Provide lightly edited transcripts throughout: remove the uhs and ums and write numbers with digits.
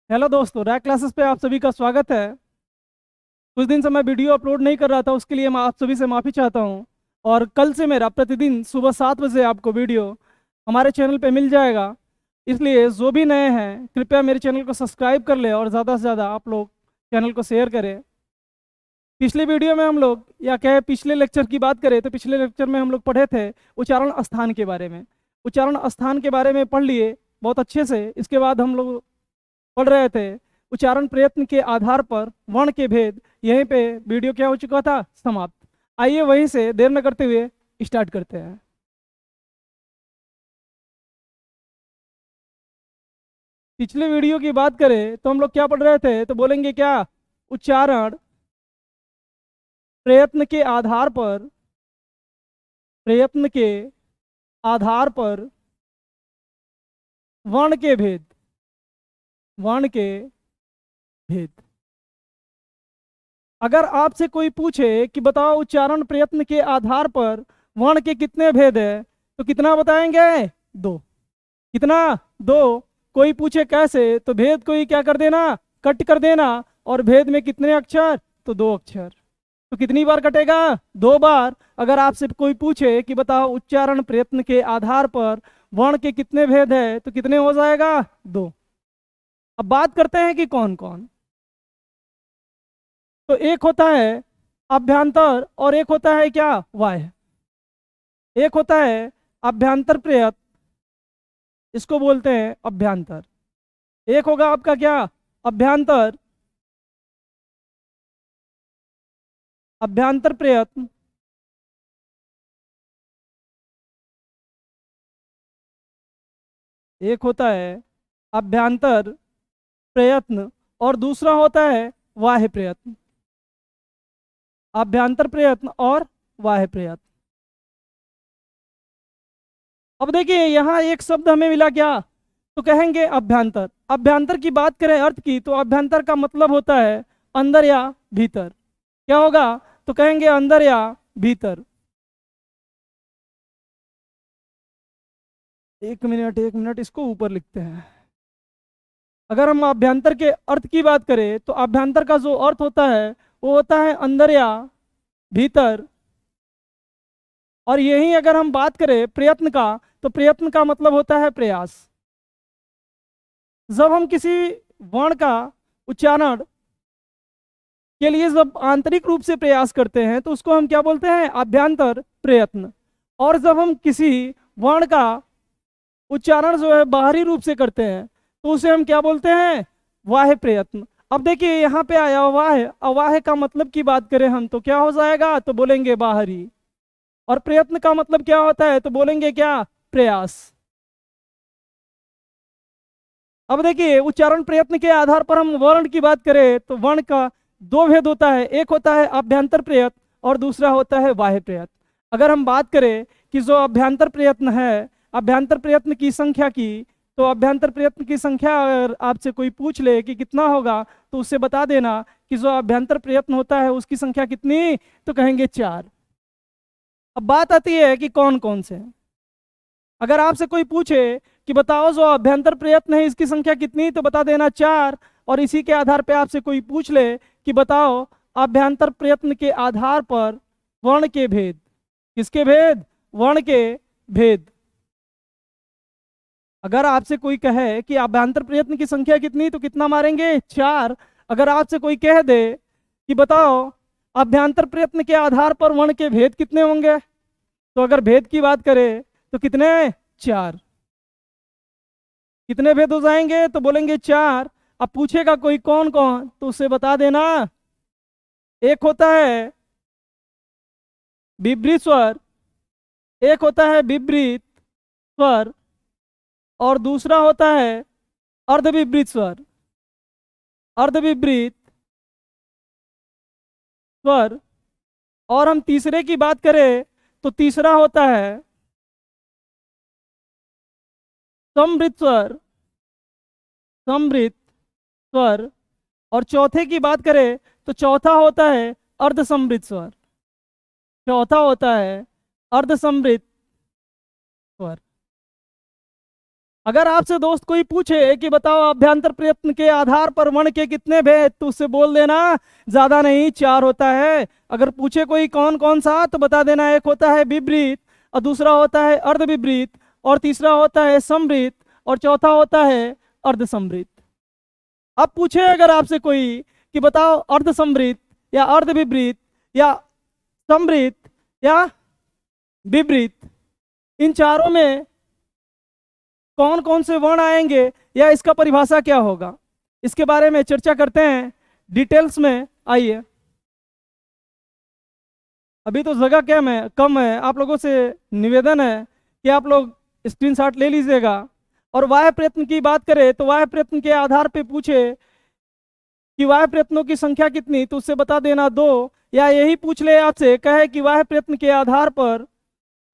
Hello दोस्तों, rack classes पे आप सभी का स्वागत है। कुछ दिन से मैं वीडियो अपलोड नहीं कर रहा था, उसके लिए मैं आप सभी से माफ़ी चाहता हूँ। और कल से मेरा प्रतिदिन सुबह 7 बजे आपको वीडियो हमारे चैनल पे मिल जाएगा। इसलिए जो भी नए हैं कृपया मेरे चैनल को सब्सक्राइब कर ले और ज़्यादा से ज़्यादा आप लोग चैनल को शेयर करें। पिछले वीडियो में हम लोग या कहे पिछले लेक्चर की बात करें तो पिछले लेक्चर में हम लोग पढ़े थे उच्चारण स्थान के बारे में। उच्चारण स्थान के बारे में पढ़ लिए बहुत अच्छे से। इसके बाद हम लोग पढ़ रहे थे उच्चारण प्रयत्न के आधार पर वर्ण के भेद। यहीं पे वीडियो क्या हो चुका था, समाप्त। आइए वहीं से देर न करते हुए स्टार्ट करते हैं। पिछले वीडियो की बात करें तो हम लोग क्या पढ़ रहे थे, तो बोलेंगे क्या, उच्चारण प्रयत्न के आधार पर, प्रयत्न के आधार पर वर्ण के भेद, वर्ण के भेद। अगर आपसे कोई पूछे कि बताओ उच्चारण प्रयत्न के आधार पर वर्ण के कितने भेद है, तो कितना बताएंगे? दो। कितना? दो। कोई पूछे कैसे, तो भेद को ही क्या कर देना, कट कर देना। और भेद में कितने अक्षर, तो दो अक्षर। तो कितनी बार कटेगा? दो बार। अगर आपसे कोई पूछे कि बताओ उच्चारण प्रयत्न के आधार पर वर्ण के कितने भेद है, तो कितने हो जाएगा? दो। अब बात करते हैं कि कौन कौन। तो एक होता है अभ्यंतर और एक होता है क्या, बाह्य। एक होता है अभ्यंतर प्रयत्न, इसको बोलते हैं अभ्यंतर। एक होगा आपका क्या, अभ्यंतर, अभ्यंतर प्रयत्न। एक होता है अभ्यंतर प्रयत्न और दूसरा होता है बाह्य प्रयत्न। अभ्यंतर प्रयत्न और बाह्य प्रयत्न। अब देखिए यहाँ एक शब्द हमें मिला क्या, तो कहेंगे अभ्यंतर। अभ्यंतर की बात करें अर्थ की, तो अभ्यंतर का मतलब होता है अंदर या भीतर। क्या होगा, तो कहेंगे अंदर या भीतर। एक मिनट एक मिनट, इसको ऊपर लिखते हैं। अगर हम अभ्यंतर के अर्थ की बात करें तो अभ्यंतर का जो अर्थ होता है वो होता है अंदर या भीतर। और यही अगर हम बात करें प्रयत्न का, तो प्रयत्न का मतलब होता है प्रयास। जब हम किसी वर्ण का उच्चारण के लिए जब आंतरिक रूप से प्रयास करते हैं तो उसको हम क्या बोलते हैं, अभ्यंतर प्रयत्न। और जब हम किसी वर्ण का उच्चारण जो है बाहरी रूप से करते हैं तो उसे हम क्या बोलते हैं, वाह्य प्रयत्न। अब देखिए यहाँ पे आया अवाह्य। अवाह्य का मतलब की बात करें हम तो क्या हो जाएगा, तो बोलेंगे बाहरी। और प्रयत्न का मतलब क्या होता है, तो बोलेंगे क्या, प्रयास। अब देखिए उच्चारण प्रयत्न के आधार पर हम वर्ण की बात करें तो वर्ण का दो भेद होता है। एक होता है अभ्यंतर प्रयत्न और दूसरा होता है बाह्य प्रयत्न। अगर हम बात करें कि जो अभ्यंतर प्रयत्न है, अभ्यंतर प्रयत्न की संख्या की, तो अभ्यंतर प्रयत्न की संख्या अगर आपसे कोई पूछ ले कि कितना होगा, तो उससे बता देना कि जो अभ्यंतर प्रयत्न होता है उसकी संख्या कितनी, तो कहेंगे चार। अब बात आती है कि कौन कौन से हैं। अगर आपसे कोई पूछे कि बताओ जो अभ्यंतर प्रयत्न है इसकी संख्या कितनी, तो बता देना चार। और इसी के आधार पे आपसे कोई पूछ ले कि बताओ अभ्यंतर प्रयत्न के आधार पर वर्ण के भेद। किसके भेद, वर्ण के भेद। अगर आपसे कोई कहे कि अभ्यंतर प्रयत्न की संख्या कितनी, तो कितना मारेंगे, चार। अगर आपसे कोई कह दे कि बताओ अभ्यंतर प्रयत्न के आधार पर वर्ण के भेद कितने होंगे, तो अगर भेद की बात करें तो कितने, चार। कितने भेद हो जाएंगे, तो बोलेंगे चार। अब पूछेगा कोई कौन कौन, तो उसे बता देना। एक होता है विपरीत स्वर, एक होता है विपरीत स्वर और दूसरा होता है अर्धविपरीत स्वर। अर्धविपरीत स्वर। और हम तीसरे की बात करें तो तीसरा होता है समवृत्त स्वर, समवृत्त स्वर। और चौथे की बात करें तो चौथा होता है अर्धसमवृत्त स्वर। चौथा होता है अर्धसमवृत्त स्वर। अगर आपसे दोस्त कोई पूछे कि बताओ अभ्यंतर प्रयत्न के आधार पर वर्ण के कितने भेद, तो उससे बोल देना ज्यादा नहीं 4 होता है। अगर पूछे कोई कौन कौन सा, तो बता देना एक होता है विपरीत, और दूसरा होता है अर्ध विपरीत, और तीसरा होता है समृत, और चौथा होता है अर्ध समृत। अब पूछे अगर आपसे कोई कि बताओ अर्ध समृत या अर्ध विपरीत या समृत या विपरीत, इन चारों में कौन कौन से वर्ण आएंगे या इसका परिभाषा क्या होगा, इसके बारे में चर्चा करते हैं डिटेल्स में। आइए, अभी तो जगह कम है, आप लोगों से निवेदन है कि आप लोग स्क्रीनशॉट ले लीजिएगा। और वाह्य प्रयत्न की बात करें तो वाह्य प्रयत्न के आधार पे पूछे कि वाह्य प्रयत्नों की संख्या कितनी, तो उससे बता देना 2, या यही पूछ ले आपसे कहे कि वाह्य प्रयत्न के आधार पर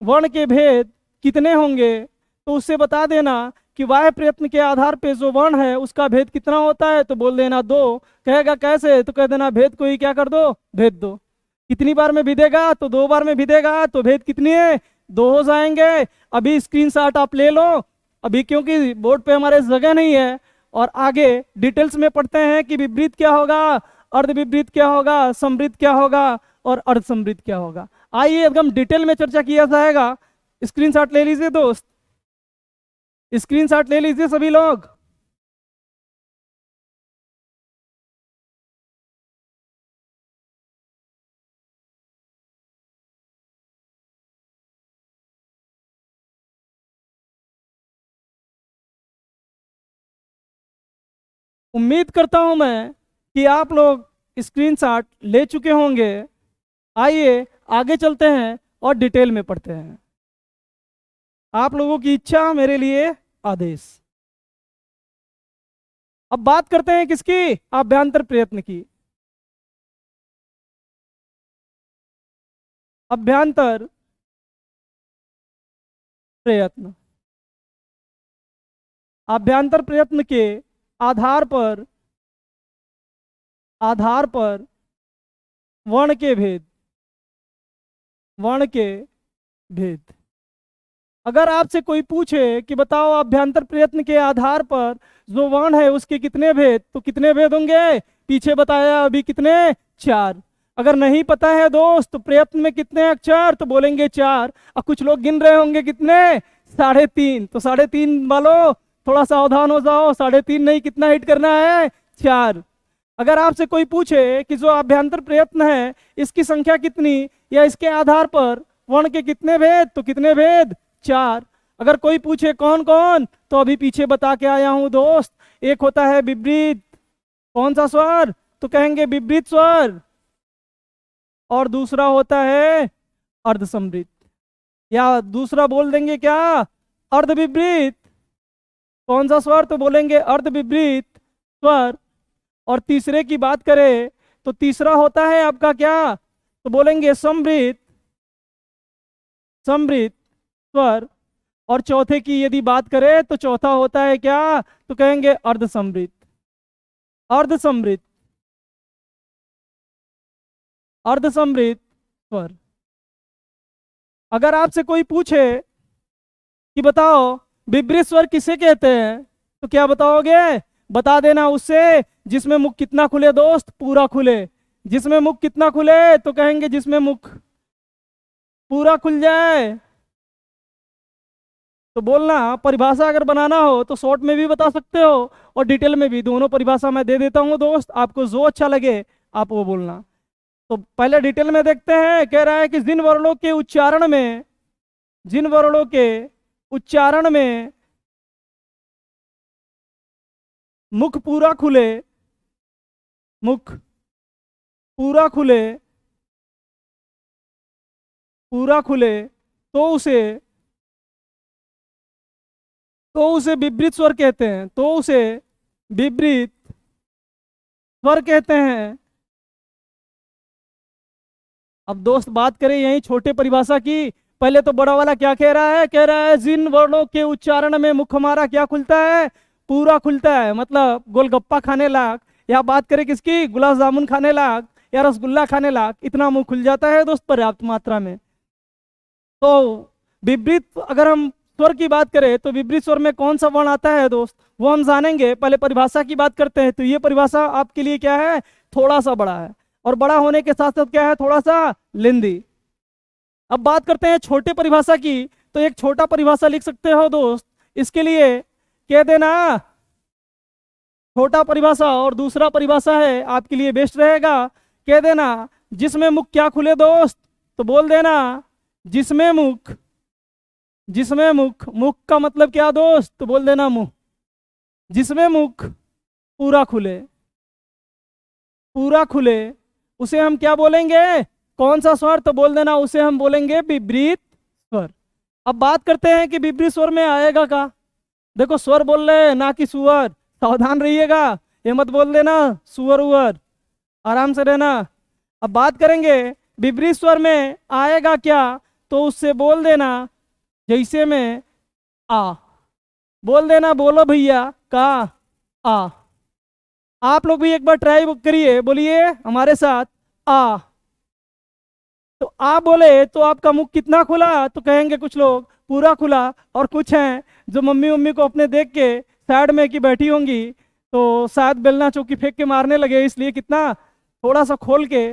वर्ण के भेद कितने होंगे, तो उससे बता देना कि वाह्य प्रयत्न के आधार पे जो वर्ण है उसका भेद कितना होता है, तो बोल देना 2। कहेगा कैसे, तो कह देना भेद को ही क्या कर दो, भेद दो। कितनी बार में भिदेगा, तो 2 बार में भिदेगा, तो भेद कितनी है, 2 हो जाएंगे। अभी स्क्रीनशॉट आप ले लो, अभी क्योंकि बोर्ड पे हमारे जगह नहीं है, और आगे डिटेल्स में पढ़ते हैं कि विपरीत क्या होगा, अर्ध विपरीत क्या होगा, समृद्ध क्या होगा और अर्ध समृद्ध क्या होगा। आइए एकदम डिटेल में चर्चा किया जाएगा। स्क्रीनशॉट ले लीजिए दोस्त, स्क्रीनशॉट ले लीजिए सभी लोग। उम्मीद करता हूं मैं कि आप लोग स्क्रीनशॉट ले चुके होंगे। आइए आगे चलते हैं और डिटेल में पढ़ते हैं। आप लोगों की इच्छा मेरे लिए आदेश। अब बात करते हैं किसकी, अभ्यंतर प्रयत्न की। अभ्यंतर प्रयत्न, अभ्यंतर प्रयत्न के आधार पर वर्ण के भेद, वर्ण के भेद। अगर आपसे कोई पूछे कि बताओ अभ्यंतर प्रयत्न के आधार पर जो वर्ण है उसके कितने भेद, तो कितने भेद होंगे, पीछे बताया अभी कितने, 4। अगर नहीं पता है दोस्त तो प्रयत्न में कितने अक्षर, तो बोलेंगे 4। और कुछ लोग गिन रहे होंगे कितने, 3.5, तो 3.5 वालों थोड़ा सावधान हो जाओ, 3.5 नहीं, कितना हिट करना है, 4। अगर आपसे कोई पूछे कि जो अभ्यंतर प्रयत्न है इसकी संख्या कितनी या इसके आधार पर वर्ण के कितने भेद, तो कितने भेद, 4। अगर कोई पूछे कौन कौन, तो अभी पीछे बता के आया हूं दोस्त। एक होता है विपरीत, कौन सा स्वर, तो कहेंगे विपरीत स्वर, और दूसरा होता है अर्ध समृद्ध, या दूसरा बोल देंगे क्या, अर्ध विपरीत। कौन सा स्वर, तो बोलेंगे अर्ध विपरीत स्वर। और तीसरे की बात करें तो तीसरा होता है आपका क्या, तो बोलेंगे समृद्ध, समृद्ध स्वर। और चौथे की यदि बात करें तो चौथा होता है क्या, तो कहेंगे अर्ध समृद्ध, अर्ध समृद्ध, अर्ध समृद्ध स्वर। अगर आपसे कोई पूछे कि बताओ विपरीत स्वर किसे कहते हैं, तो क्या बताओगे, बता देना उससे जिसमें मुख कितना खुले दोस्त, पूरा खुले। जिसमें मुख कितना खुले, तो कहेंगे जिसमें मुख पूरा खुल जाए। तो बोलना परिभाषा अगर बनाना हो तो शॉर्ट में भी बता सकते हो और डिटेल में भी, दोनों परिभाषा मैं दे देता हूं दोस्त, आपको जो अच्छा लगे आप वो बोलना। तो पहले डिटेल में देखते हैं। कह रहा है कि जिन वर्णों के उच्चारण में, जिन वर्णों के उच्चारण में मुख पूरा खुले, मुख पूरा खुले, पूरा खुले, तो उसे विपरीत स्वर कहते हैं, तो उसे विपरीत स्वर कहते हैं। अब दोस्त बात करें यही छोटे परिभाषा की। पहले तो बड़ा वाला क्या कह रहा है, कह रहा है जिन वर्णों के उच्चारण में मुख हमारा क्या खुलता है, पूरा खुलता है। मतलब गोलगप्पा खाने लायक, या बात करें किसकी, गुलाब जामुन खाने लायक या रसगुल्ला खाने लायक, इतना मुंह खुल जाता है दोस्त पर्याप्त मात्रा में। तो विपरीत अगर हम स्वर की बात करें तो विपरीत स्वर में कौन सा वर्ण आता है दोस्त, वो हम जानेंगे। पहले परिभाषा की बात करते हैं। तो ये परिभाषा आपके लिए क्या है, थोड़ा सा बड़ा है, और बड़ा होने के साथ साथ क्या है, थोड़ा सा लेंदी। अब बात करते हैं छोटे परिभाषा की। तो एक छोटा परिभाषा लिख सकते हो दोस्त, इसके लिए कह देना छोटा परिभाषा, और दूसरा परिभाषा है आपके लिए बेस्ट रहेगा, कह देना जिसमें मुख क्या खुले दोस्त, तो बोल देना जिसमें मुख, जिसमें मुख, मुख का मतलब क्या दोस्त, तो बोल देना मुंह, जिसमें मुख पूरा खुले, पूरा खुले, उसे हम क्या बोलेंगे, कौन सा स्वर, तो बोल देना उसे हम बोलेंगे विपरीत स्वर। अब बात करते हैं कि विपरीत स्वर में आएगा का। देखो स्वर बोल रहे हैं ना कि सुअर, सावधान रहिएगा, ये मत बोल देना सुअर उअर, आराम से रहना। अब बात करेंगे विपरीत स्वर में आएगा क्या, तो उससे बोल देना जैसे में आ, बोल देना, बोलो भैया का आ। आप लोग भी एक बार ट्राई करिए, बोलिए हमारे साथ आ। तो आ बोले तो आपका मुख कितना खुला, तो कहेंगे कुछ लोग पूरा खुला, और कुछ हैं जो मम्मी मम्मी को अपने देख के साइड में की बैठी होंगी, तो शायद बेलना चौकी फेंक के मारने लगे, इसलिए कितना थोड़ा सा खोल के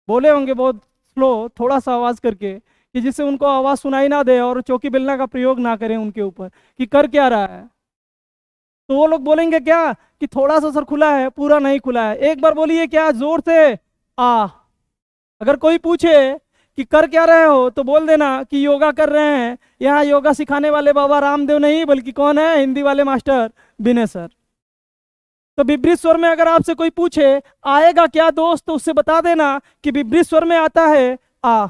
बोले होंगे, बहुत स्लो, थोड़ा सा आवाज करके, कि जिससे उनको आवाज सुनाई ना दे और चौकी बेलना का प्रयोग ना करें उनके ऊपर कि कर क्या रहा है। तो वो लोग बोलेंगे क्या कि थोड़ा सा सर खुला है, पूरा नहीं खुला है। एक बार बोलिए क्या, जोर से आ। अगर कोई पूछे कि कर क्या रहे हो, तो बोल देना कि योगा कर रहे हैं। यहाँ योगा सिखाने वाले बाबा रामदेव नहीं, बल्कि कौन है, हिंदी वाले मास्टर विनय सर। तो विपरीत स्वर में अगर आपसे कोई पूछे आएगा क्या दोस्त, तो उससे बता देना कि विपरीत स्वर में आता है आ।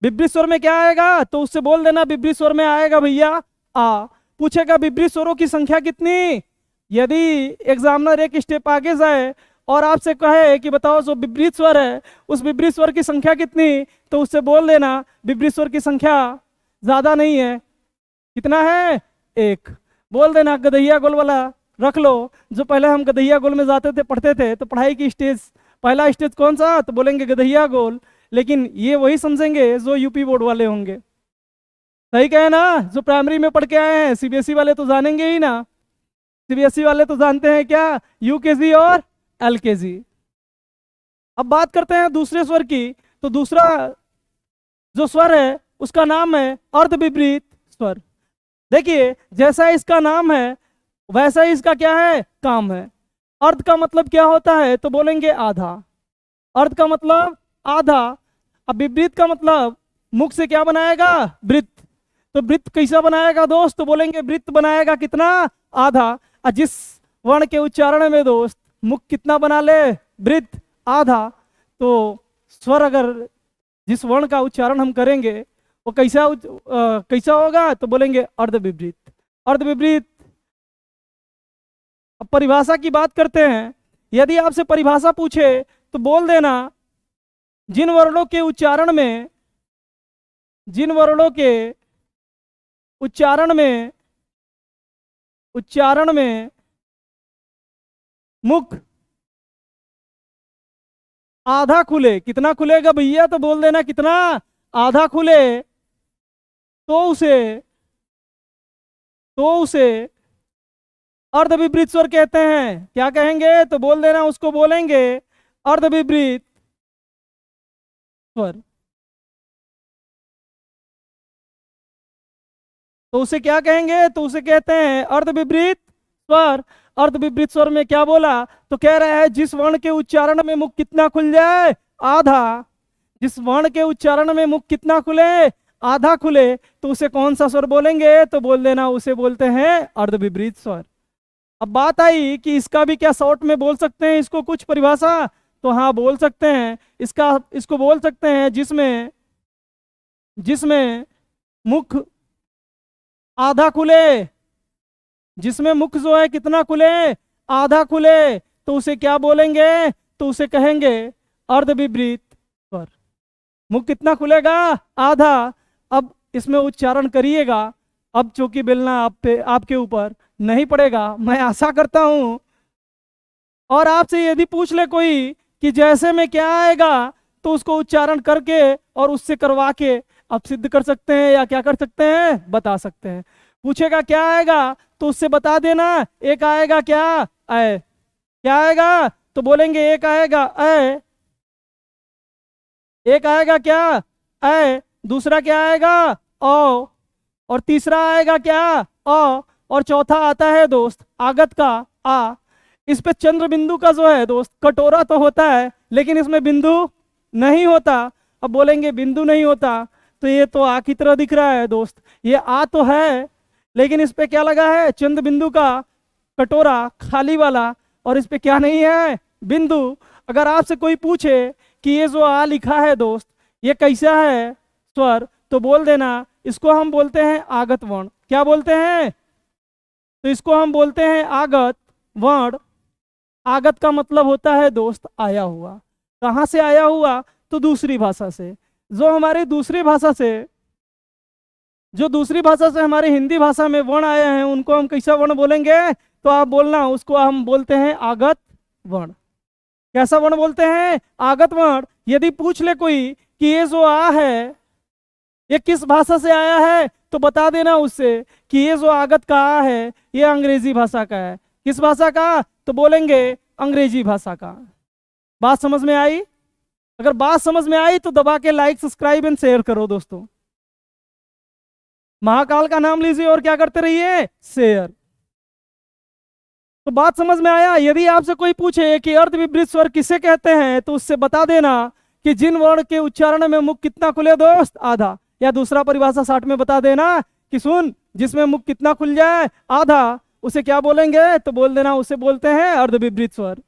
विपरीत स्वर में क्या आएगा, तो उससे बोल देना विपरीत स्वर में आएगा भैया आ। पूछेगा विपरीत स्वरों की संख्या कितनी, यदि एग्जामिनर एक स्टेप आगे जाए और आपसे कहे कि बताओ जो विपरीत स्वर है उस विपरीत स्वर की संख्या कितनी, तो उससे बोल देना विपरीत स्वर की संख्या ज्यादा नहीं है, कितना है, एक। बोल देना गधैया गोल वाला रख लो। जो पहले हम गधैया गोल में जाते थे, पढ़ते थे, तो पढ़ाई की स्टेज, पहला स्टेज कौन सा, तो बोलेंगे गधैया गोल। लेकिन ये वही समझेंगे जो यूपी बोर्ड वाले होंगे, सही कहे ना, जो प्राइमरी में पढ़ के आए हैं। सीबीएसई वाले तो जानेंगे ही ना, सीबीएसई वाले तो जानते हैं क्या, यूकेजी और एलकेजी। अब बात करते हैं दूसरे स्वर की। तो दूसरा जो स्वर है उसका नाम है अर्ध विपरीत स्वर। देखिए जैसा इसका नाम है वैसा ही इसका क्या है, काम है। अर्ध का मतलब क्या होता है, तो बोलेंगे आधा। अर्ध का मतलब आधा। अब विपरीत का मतलब मुख से क्या बनाएगा, वृत्त। तो वृत्त कैसा बनाएगा दोस्त, तो बोलेंगे वृत्त बनाएगा कितना, आधा। और जिस वर्ण के उच्चारण में दोस्त मुख कितना बना ले, वृत्त, आधा, तो स्वर अगर जिस वर्ण का उच्चारण हम करेंगे वो कैसा होगा, तो बोलेंगे अर्ध विपरीत। अर्ध विपरीत। अब परिभाषा की बात करते हैं। यदि आपसे परिभाषा पूछे तो बोल देना जिन वर्णों के उच्चारण में, जिन वर्णों के उच्चारण में मुख आधा खुले, कितना खुलेगा भैया, तो बोल देना कितना, आधा खुले, तो उसे अर्ध विपरीत स्वर कहते हैं। क्या कहेंगे, तो बोल देना उसको बोलेंगे अर्ध विपरीत स्वर। तो उसे क्या कहेंगे, तो उसे कहते हैं अर्ध विपरीत स्वर। अर्ध विपरीत स्वर में क्या बोला, तो कह रहा है जिस वर्ण के उच्चारण में मुख कितना खुल जाए, आधा। जिस वर्ण के उच्चारण में मुख कितना खुले, आधा खुले, तो उसे कौन सा स्वर बोलेंगे, तो बोल देना उसे बोलते हैं अर्ध विपरीत स्वर। अब बात आई कि इसका भी क्या शॉर्ट में बोल सकते हैं इसको कुछ परिभाषा, तो हाँ बोल सकते हैं। इसको बोल सकते हैं जिसमें मुख आधा खुले, जिसमें मुख जो है कितना खुले, आधा खुले, तो उसे क्या बोलेंगे, तो उसे कहेंगे अर्ध विपरीत स्वर। मुख कितना खुलेगा, आधा। अब इसमें उच्चारण करिएगा। अब चौकी बेलना आपके ऊपर नहीं पड़ेगा, मैं आशा करता हूं। और आपसे यदि पूछ ले कोई कि जैसे में क्या आएगा, तो उसको उच्चारण करके और उससे करवा के आप सिद्ध कर सकते हैं या क्या कर सकते हैं, बता सकते हैं। पूछेगा क्या आएगा तो उससे बता देना। एक आएगा क्या, अय। क्या आएगा तो बोलेंगे एक आएगा अय, एक आएगा क्या, अय। दूसरा क्या आएगा, ओ। और तीसरा आएगा क्या, अ। और चौथा आता है दोस्त आगत का, आ। इस पे चंद्र बिंदु का जो है दोस्त कटोरा तो होता है, लेकिन इसमें बिंदु नहीं होता। अब बोलेंगे बिंदु नहीं होता तो ये तो आ की तरह दिख रहा है दोस्त, ये आ तो है, लेकिन इस पे क्या लगा है, चंद्र बिंदु का कटोरा खाली वाला, और इस पे क्या नहीं है, बिंदु। अगर आपसे कोई पूछे कि ये जो आ लिखा है दोस्त ये कैसा है स्वर, तो बोल देना इसको हम बोलते हैं आगत वर्ण। क्या बोलते हैं, तो इसको हम बोलते हैं आगत वर्ण। आगत का मतलब होता है दोस्त आया हुआ। कहाँ से आया हुआ, तो दूसरी भाषा से। जो हमारी दूसरी भाषा से, जो दूसरी भाषा से हमारे हिंदी भाषा में वर्ण आए हैं उनको हम कैसा वर्ण बोलेंगे, तो आप बोलना उसको हम बोलते हैं आगत वर्ण। कैसा वर्ण बोलते हैं, आगत वर्ण। यदि पूछ ले कोई कि ये जो आ है ये किस भाषा से आया है, तो बता देना उससे कि ये जो आगत का आ है ये अंग्रेजी भाषा का है। किस भाषा का, तो बोलेंगे अंग्रेजी भाषा का। बात समझ में आई? अगर बात समझ में आई तो दबा के लाइक सब्सक्राइब एंड शेयर करो दोस्तों। महाकाल का नाम लीजिए और क्या करते रहिए, शेयर। तो बात समझ में आया? यदि आपसे कोई पूछे कि अर्ध विपरीत स्वर किसे कहते हैं, तो उससे बता देना कि जिन वर्ण के उच्चारण में मुख कितना खुले दोस्त, आधा। या दूसरा परिभाषा 60 में बता देना कि सुन जिसमें मुख कितना खुल जाए, आधा, उसे क्या बोलेंगे, तो बोल देना उसे बोलते हैं अर्ध विपरीत स्वर।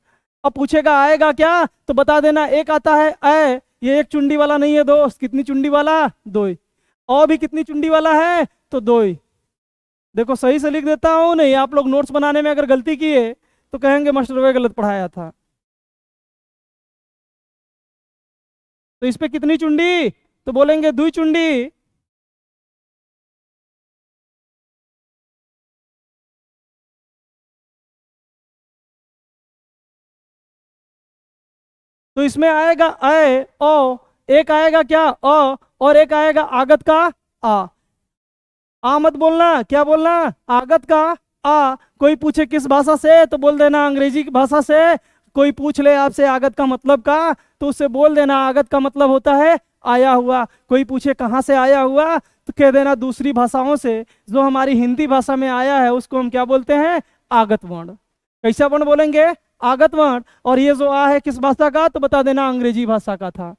अब पूछेगा आएगा क्या, तो बता देना एक आता है अय, ये एक चुंडी वाला नहीं है दोस्त। कितनी चुंडी वाला, दो। और भी कितनी चुंडी वाला है, तो दो। देखो सही से लिख देता हूं, नहीं आप लोग नोट्स बनाने में अगर गलती किए तो कहेंगे मास्टर वे गलत पढ़ाया था। तो इस पे कितनी चुंडी, तो बोलेंगे दुई चुंडी। तो इसमें आएगा अय, ओ। एक आएगा क्या, अ। और एक आएगा आगत का आ मत बोलना, क्या बोलना, आगत का आ। कोई पूछे किस भाषा से, तो बोल देना अंग्रेजी की भाषा से। कोई पूछ ले आपसे आगत का मतलब का, तो उससे बोल देना आगत का मतलब होता है आया हुआ। कोई पूछे कहाँ से आया हुआ, तो कह देना दूसरी भाषाओं से जो हमारी हिंदी भाषा में आया है उसको हम क्या बोलते हैं, आगत वर्ण। कैसा वर्ण बोलेंगे, आगत वर्ण। और ये जो आ है किस भाषा का, तो बता देना अंग्रेजी भाषा का था।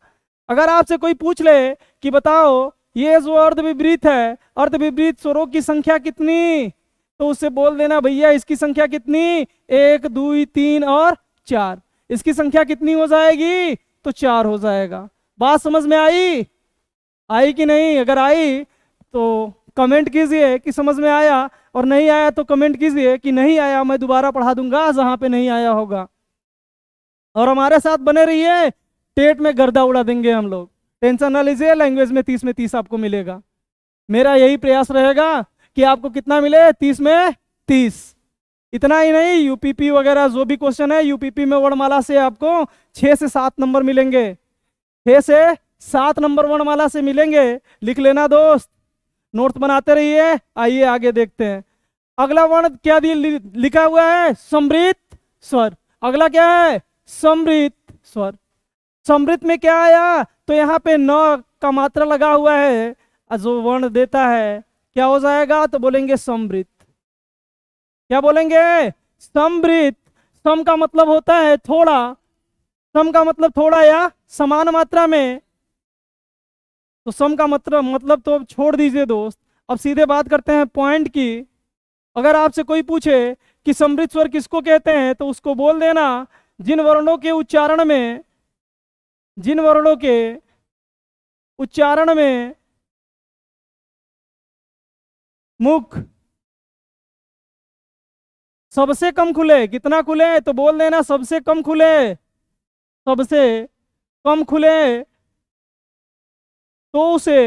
अगर आपसे कोई पूछ ले कि बताओ ये जो अर्ध विपरीत है, अर्ध विपरीत स्वरों की संख्या कितनी, तो उससे बोल देना भैया इसकी संख्या कितनी, 1 2 3 और 4। इसकी संख्या कितनी हो जाएगी, तो 4 हो जाएगा। बात समझ में आई? आई कि नहीं? अगर आई तो कमेंट कीजिए कि समझ में आया, और नहीं आया तो कमेंट कीजिए कि नहीं आया, मैं दोबारा पढ़ा दूंगा जहां पे नहीं आया होगा। और हमारे साथ बने रहिए, टेट में गर्दा उड़ा देंगे हम लोग। टेंशन ना लीजिए, लैंग्वेज में 30 में 30 आपको मिलेगा। मेरा यही प्रयास रहेगा कि आपको कितना मिले, 30 में 30। इतना ही नहीं, यूपीपी वगैरह जो भी क्वेश्चन है, यूपीपी में वर्णमाला से आपको 6 से 7 नंबर मिलेंगे। 6 से 7 नंबर वर्णमाला से मिलेंगे। लिख लेना दोस्त, नोट्स बनाते रहिए। आइए आगे देखते हैं। अगला वर्ण क्या लिखा हुआ है, समृत स्वर। अगला क्या है, समृत स्वर। समृत में क्या आया, तो यहाँ पे न का मात्रा लगा हुआ है, जो वर्ण देता है क्या हो जाएगा, तो बोलेंगे समृत। क्या बोलेंगे, समृत। सम का मतलब होता है थोड़ा, सम का मतलब थोड़ा या समान मात्रा में। तो सम का मतलब तो छोड़ दीजिए दोस्त। अब सीधे बात करते हैं पॉइंट की। अगर आपसे कोई पूछे कि समृत स्वर किसको कहते हैं, तो उसको बोल देना जिन वर्णों के उच्चारण में, जिन वर्णों के उच्चारण में मुख सबसे कम खुले। कितना खुले, तो बोल देना सबसे कम खुले, सबसे कम खुले, तो उसे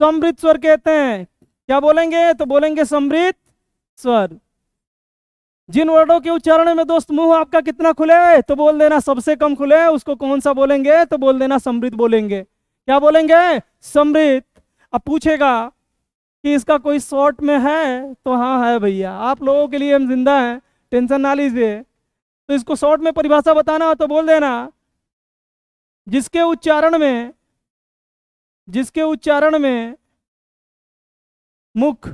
समृत स्वर कहते हैं। क्या बोलेंगे, तो बोलेंगे समृत स्वर। जिन वर्णों के उच्चारण में दोस्त मुंह आपका कितना खुले, तो बोल देना सबसे कम खुले, उसको कौन सा बोलेंगे, तो बोल देना समृत बोलेंगे। क्या बोलेंगे? समृद्ध। अब पूछेगा कि इसका कोई शॉर्ट में है, तो हाँ है भैया, आप लोगों के लिए हम जिंदा हैं, टेंशन ना लीजिए। तो इसको शॉर्ट में परिभाषा बताना हो तो बोल देना, जिसके उच्चारण में मुख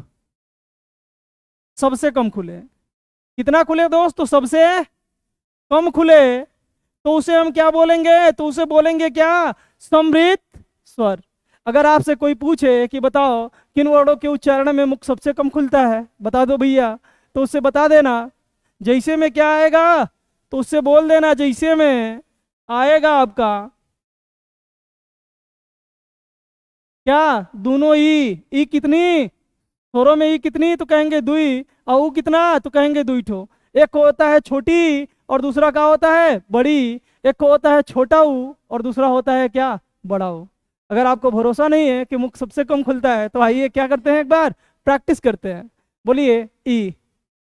सबसे कम खुले। कितना खुले दोस्त? तो सबसे कम खुले, तो उसे हम क्या बोलेंगे? तो उसे बोलेंगे क्या? समृद्ध स्वर। अगर आपसे कोई पूछे कि बताओ किन वर्णों के उच्चारण में मुख सबसे कम खुलता है, बता दो भैया, तो उससे बता देना जैसे में क्या आएगा, तो उससे बोल देना जैसे में आएगा आपका क्या? दोनों ई कितनी स्वरों में, ई कितनी? तो कहेंगे दुई। और ऊ कितना? तो कहेंगे दुई ठो। एक को होता है छोटी और दूसरा क्या होता है? बड़ी। एक को होता है छोटा ऊ और दूसरा होता है क्या? बड़ा ऊ। अगर आपको भरोसा नहीं है कि मुख सबसे कम खुलता है, तो आइए क्या करते हैं, एक बार प्रैक्टिस करते हैं। बोलिए ई।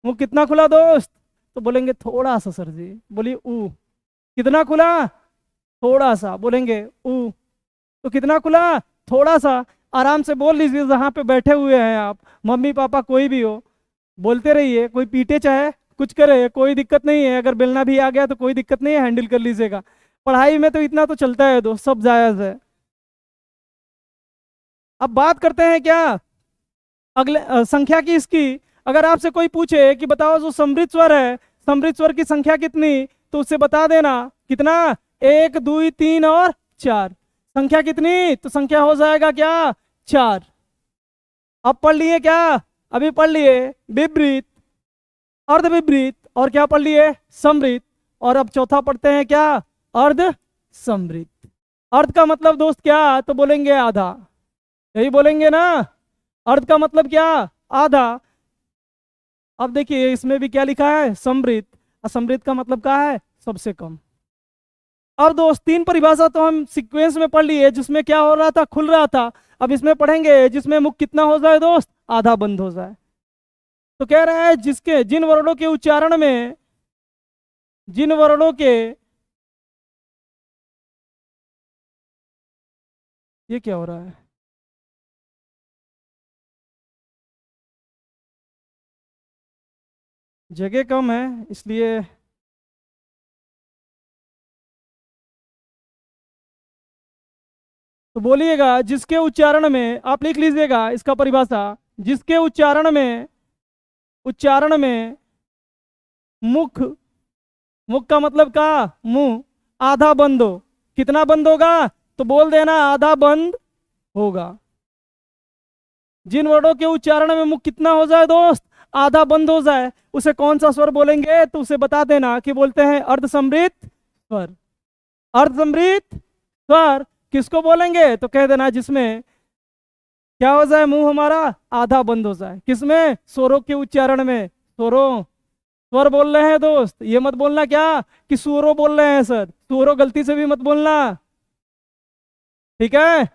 मुख कितना खुला दोस्त? तो बोलेंगे थोड़ा सा सर जी। बोलिए ऊ। कितना खुला? थोड़ा सा। बोलेंगे ऊ। तो कितना खुला? थोड़ा सा। आराम से बोल लीजिए जहाँ पे बैठे हुए हैं आप, मम्मी पापा कोई भी हो, बोलते रहिए। कोई पीटे चाहे कुछ करे, कोई दिक्कत नहीं है। अगर बेलना भी आ गया तो कोई दिक्कत नहीं है, हैंडल कर लीजिएगा। पढ़ाई में तो इतना तो चलता है दोस्त, सब जायज़ है। अब बात करते हैं क्या अगले संख्या की इसकी। अगर आपसे कोई पूछे कि बताओ जो समृद्ध स्वर है, समृद्ध स्वर की संख्या कितनी, तो उससे बता देना कितना? 1 2 3 और 4। संख्या कितनी? तो संख्या हो जाएगा क्या? 4। अब पढ़ लिए क्या? अभी पढ़ लिए विपरीत, अर्धविपरीत, और क्या पढ़ लिए? समृद्ध। और अब चौथा पढ़ते हैं क्या? अर्ध समृद्ध। अर्ध का मतलब दोस्त क्या? तो बोलेंगे आधा। यही बोलेंगे ना, अर्ध का मतलब क्या? आधा। अब देखिए इसमें भी क्या लिखा है? समृद्ध। असमृद्ध का मतलब क्या है? सबसे कम। अब दोस्त 3 परिभाषा तो हम सीक्वेंस में पढ़ लिए, जिसमें क्या हो रहा था? खुल रहा था। अब इसमें पढ़ेंगे जिसमें मुख कितना हो जाए दोस्त? आधा बंद हो जाए। तो कह रहा है जिसके जिन वर्णों के उच्चारण में, जिन वर्णों के, ये क्या हो रहा है? जगह कम है इसलिए। तो बोलिएगा जिसके उच्चारण में, आप लिख लीजिएगा इसका परिभाषा, जिसके उच्चारण में मुख, मुख का मतलब का? मुंह, आधा बंद हो। कितना बंद होगा? तो बोल देना आधा बंद होगा। जिन वर्णों के उच्चारण में मुख कितना हो जाए दोस्त? आधा बंद हो जाए, उसे कौन सा स्वर बोलेंगे? तो उसे बता देना कि बोलते हैं अर्धसमृद्ध स्वर। अर्धसमृद्ध स्वर किसको बोलेंगे? तो कह देना जिसमें क्या हो जाए? मुंह हमारा आधा बंद हो जाए। किसमें? स्वरों के उच्चारण में। स्वरों, स्वर बोल रहे हैं दोस्त, ये मत बोलना क्या कि स्वरों बोल रहे हैं सर, स्वरों गलती से भी मत बोलना, ठीक है?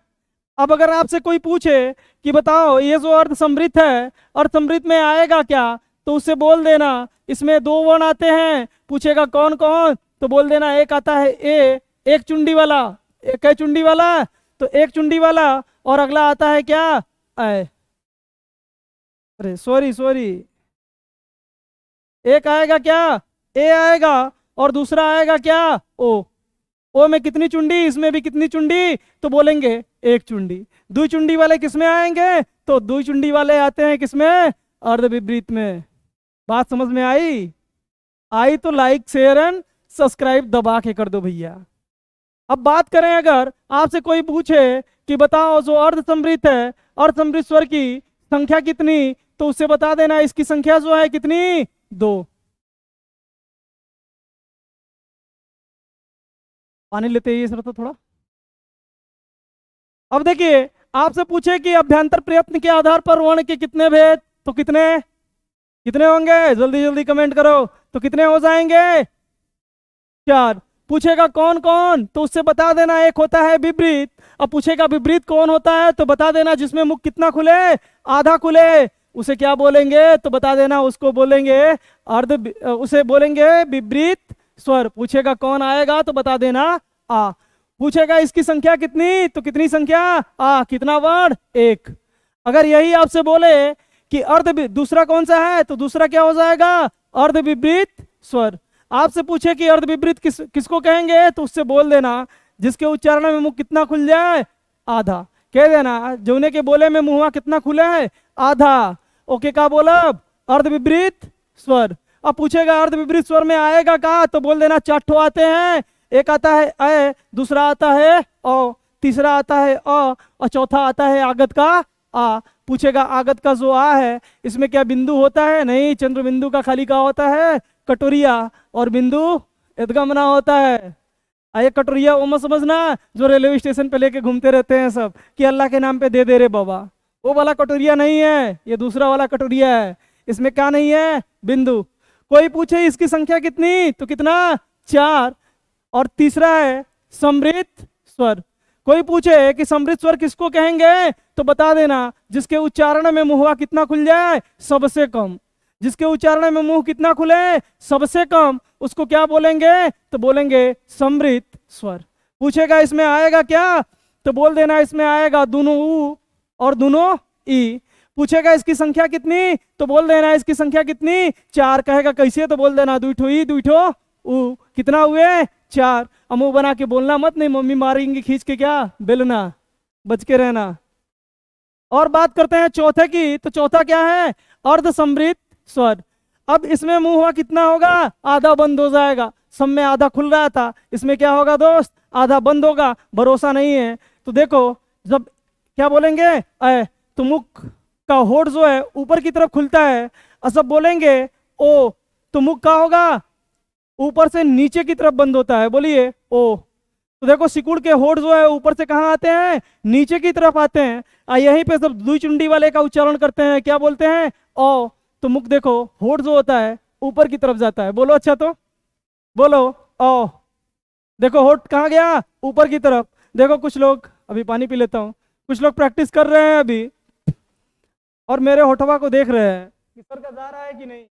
अब अगर आपसे कोई पूछे कि बताओ ये जो अर्ध समृद्ध है, अर्ध समृद्ध में आएगा क्या, तो उससे बोल देना इसमें 2 वर्ण आते हैं। पूछेगा कौन कौन, तो बोल देना एक आता है ए, एक चुंडी वाला। एक है चुंडी वाला, तो एक चुंडी वाला, और अगला आता है क्या? ऐ। अरे सॉरी सॉरी, एक आएगा क्या? ए आएगा, और दूसरा आएगा क्या? ओ। ओ में कितनी चुंडी, इसमें भी कितनी चुंडी? तो बोलेंगे एक चुंडी। दो चुंडी वाले किसमें आएंगे? तो दो चुंडी वाले आते हैं किसमें? अर्ध विपरीत में। बात समझ में आई? आई तो लाइक शेयर एंड सब्सक्राइब दबा के कर दो भैया। अब बात करें, अगर आपसे कोई पूछे कि बताओ जो अर्ध समृद्ध है, अर्ध समृद्ध स्वर की संख्या कितनी, तो उससे बता देना इसकी संख्या जो है कितनी? 2। पानी लेते ही सर तो थोड़ा। अब देखिए आपसे पूछे कि अभ्यंतर प्रयत्न के आधार पर वर्ण के कितने भेद, तो कितने कितने होंगे? जल्दी जल्दी कमेंट करो। तो कितने हो जाएंगे? 4। पूछेगा कौन कौन, तो उससे बता देना एक होता है विपरीत। अब पूछेगा विपरीत कौन होता है, तो बता देना जिसमें मुख कितना खुले? आधा खुले। उसे क्या बोलेंगे? तो बता देना उसको बोलेंगे उसे बोलेंगे विपरीत स्वर। पूछेगा कौन आएगा, तो बता देना आ। पूछेगा इसकी संख्या कितनी, तो कितनी संख्या, कितना वर्ण, एक। अगर यही आपसे बोले कि दूसरा कौन सा है, तो दूसरा क्या हो जाएगा, अर्ध विपरीत स्वर। आपसे पूछे कि अर्ध विपरीत किसको कहेंगे, तो उससे बोल देना जिसके उच्चारण में मुंह कितना खुल जाए, आधा। कह देना जौने के बोले में मुंह कितना खुला है, आधा। ओके, का बोला, अर्ध विपरीत स्वर। अब पूछेगा अर्ध विपरीत स्वर में आएगा का, तो बोल देना 4 ठो आते हैं। एक आता है अ, दूसरा आता है ओ, तीसरा आता है अ, और चौथा आता है आगत का आ। पूछेगा आगत का जो आ है इसमें क्या बिंदु होता है, नहीं, चंद्र बिंदु का खाली का होता है, कटोरिया, और बिंदु इदगमना होता है। ये कटोरिया वो मत समझना जो रेलवे स्टेशन पे लेके घूमते रहते हैं सब कि अल्लाह के नाम पे दे दे रे बाबा, वो वाला कटोरिया नहीं है, ये दूसरा वाला कटोरिया है। इसमें क्या नहीं है, बिंदु। कोई पूछे इसकी संख्या कितनी, तो कितना, 4। और तीसरा है समृद्ध स्वर। कोई पूछे कि समृद्ध स्वर किसको कहेंगे, तो बता देना जिसके उच्चारण में मुंह कितना खुल जाए, सबसे कम। जिसके उच्चारण में मुंह कितना खुले, सबसे कम, उसको क्या बोलेंगे, तो बोलेंगे समृद्ध स्वर। पूछेगा इसमें आएगा क्या, तो बोल देना इसमें आएगा दोनों ऊ और दोनों ई। पूछेगा इसकी संख्या कितनी, तो बोल देना इसकी संख्या कितनी, 4। कहेगा कैसे, तो बोल देना 2 ठो ई 2 ठो ऊ। कितना हुए, 4। मुंह बना के बोलना मत, नहीं मम्मी मारेंगी खींच के, क्या बेलना, बच के रहना। और बात करते हैं चौथे की, तो चौथा क्या है, अर्ध समृद्ध स्वर। अब इसमें मुंह हुआ कितना होगा, आधा बंद हो जाएगा। सब में आधा खुल रहा था, इसमें क्या होगा दोस्त, आधा बंद होगा। भरोसा नहीं है तो देखो, जब क्या बोलेंगे तो मुख का होठ जो है ऊपर की तरफ खुलता है, और सब बोलेंगे ओ, तो मुख का होगा ऊपर से नीचे की तरफ बंद होता है, बोलिए ओ। तो देखो सिकुड़ के होठ जो है ऊपर से कहाँ आते हैं, नीचे की तरफ आते हैं। यहीं पे सब द्विचुंडी वाले का उच्चारण करते हैं, क्या बोलते हैं, ओ। तो मुख देखो, होठ जो होता है ऊपर की तरफ जाता है, बोलो अच्छा, तो बोलो ओ। देखो होठ कहाँ गया, ऊपर की तरफ। देखो कुछ लोग, अभी पानी पी लेता हूँ, कुछ लोग प्रैक्टिस कर रहे हैं अभी और मेरे होठवा को देख रहे हैं कि सर का जा रहा है कि नहीं।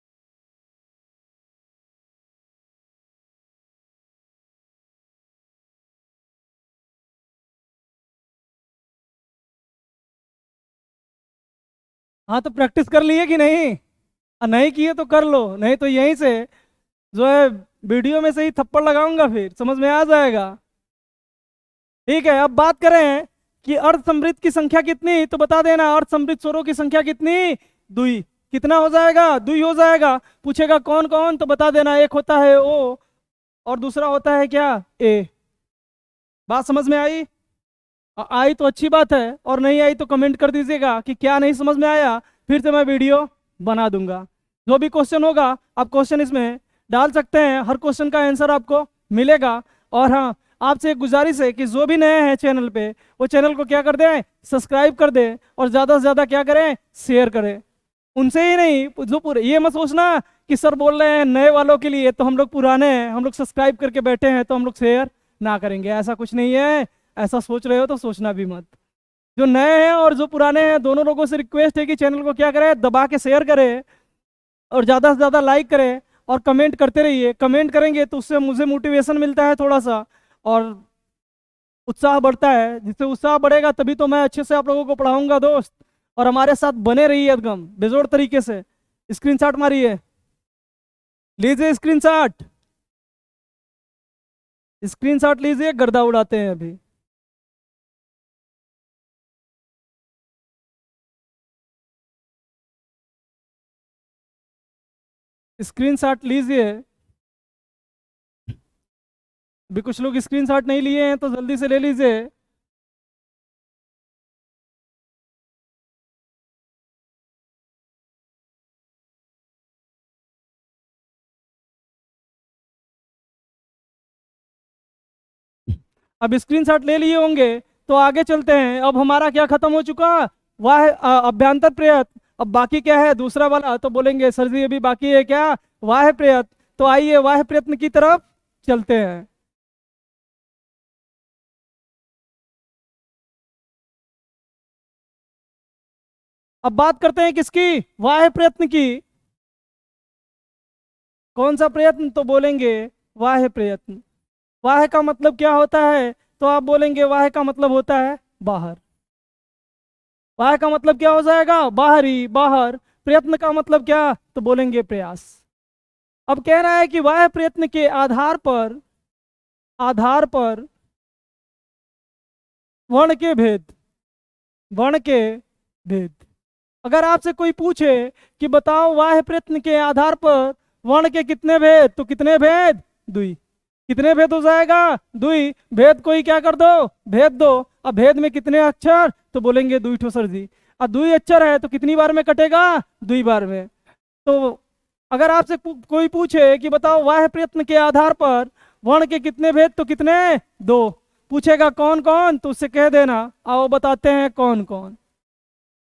हाँ, तो प्रैक्टिस कर लिए कि नहीं, नहीं किए तो कर लो, नहीं तो यहीं से जो है वीडियो में से ही थप्पड़ लगाऊंगा, फिर समझ में आ जाएगा। ठीक है, अब बात करें कि अर्ध समृद्ध की संख्या कितनी, तो बता देना अर्ध समृद्ध स्वरों की संख्या कितनी, 2। कितना हो जाएगा, 2 हो जाएगा। पूछेगा कौन कौन, तो बता देना एक होता है ओ और दूसरा होता है क्या, ए। बात समझ में आई, आई तो अच्छी बात है, और नहीं आई तो कमेंट कर दीजिएगा कि क्या नहीं समझ में आया, फिर से मैं वीडियो बना दूंगा। जो भी क्वेश्चन होगा आप क्वेश्चन इसमें डाल सकते हैं, हर क्वेश्चन का आंसर आपको मिलेगा। और हाँ, आपसे एक गुजारिश है कि जो भी नए हैं चैनल पे, वो चैनल को क्या कर दें, सब्सक्राइब कर दें, और ज़्यादा से ज़्यादा क्या करें, शेयर करें। उनसे ही नहीं, जो पूरे, ये मत सोचना कि सर बोल रहे हैं नए वालों के लिए, तो हम लोग पुराने हैं, हम लोग सब्सक्राइब करके बैठे हैं तो हम लोग शेयर ना करेंगे, ऐसा कुछ नहीं है। ऐसा सोच रहे हो तो सोचना भी मत। जो नए हैं और जो पुराने हैं, दोनों लोगों से रिक्वेस्ट है कि चैनल को क्या करें, दबा के शेयर करें, और ज़्यादा से ज़्यादा लाइक करें, और कमेंट करते रहिए। कमेंट करेंगे तो उससे मुझे मोटिवेशन मिलता है थोड़ा सा, और उत्साह बढ़ता है। जिससे उत्साह बढ़ेगा तभी तो मैं अच्छे से आप लोगों को पढ़ाऊंगा दोस्त। और हमारे साथ बने रहिए एकदम बेजोड़ तरीके से। स्क्रीनशॉट मारिए, लीजिए स्क्रीनशॉट, स्क्रीनशॉट लीजिए, गर्दा उड़ाते हैं अभी। स्क्रीनशॉट लीजिए। अभी कुछ लोग स्क्रीनशॉट नहीं लिए हैं तो जल्दी से ले लीजिए। अब स्क्रीनशॉट ले लिए होंगे तो आगे चलते हैं। अब हमारा क्या खत्म हो चुका, वह है अभ्यंतर प्रयत्न। अब बाकी क्या है, दूसरा वाला, तो बोलेंगे सर जी अभी बाकी है क्या, वाह्य प्रयत्न। तो आइए वाह्य प्रयत्न की तरफ चलते हैं। अब बात करते हैं किसकी, वाह्य प्रयत्न की। कौन सा प्रयत्न, तो बोलेंगे वाह्य प्रयत्न। वाह्य का मतलब क्या होता है, तो आप बोलेंगे वाह्य का मतलब होता है बाहर। वाह्य का मतलब क्या हो जाएगा? बाहरी, बाहर। प्रयत्न का मतलब क्या? तो बोलेंगे प्रयास। अब कह रहा है कि वाह्य प्रयत्न के आधार पर वर्ण के भेद, वर्ण के भेद। अगर आपसे कोई पूछे कि बताओ वाह्य प्रयत्न के आधार पर वर्ण के कितने भेद, तो कितने भेद? दुई। कितने भेद हो जाएगा? दुई। भेद को ही क्या कर दो? भेद दो। अब भेद में कितने अक्षर? तो बोलेंगे दुई ठो सर जी। अब दुई अक्षर है तो कितनी बार में कटेगा? दुई बार में। तो अगर आपसे कोई पूछे कि बताओ वाह्य प्रयत्न के आधार पर वर्ण के कितने भेद, तो कितने? दो। पूछेगा कौन कौन, तो उससे कह देना, आओ बताते हैं कौन कौन।